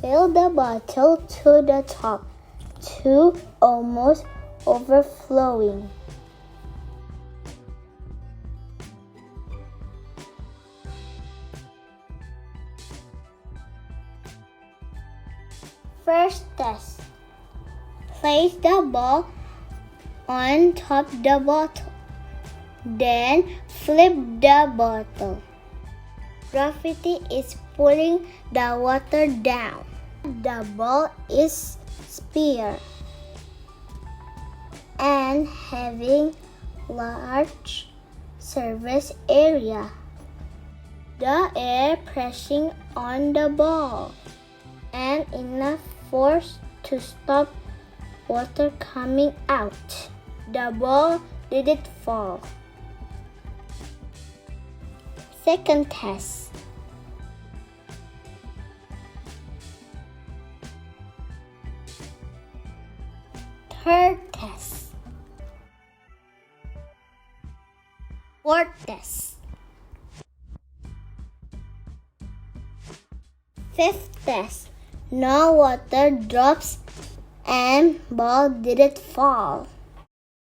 Fill the bottle to the top, to almost overflowing. First test. Place the ball on top the bottle. Then flip the bottle. Gravity is pulling the water down. The ball is sphere and having large surface area. The air pressing on the ball and enough force to stop water coming out. The ball didn't fall. Second test. Third test. Fourth test. Fifth test. No water drops and ball didn't fall.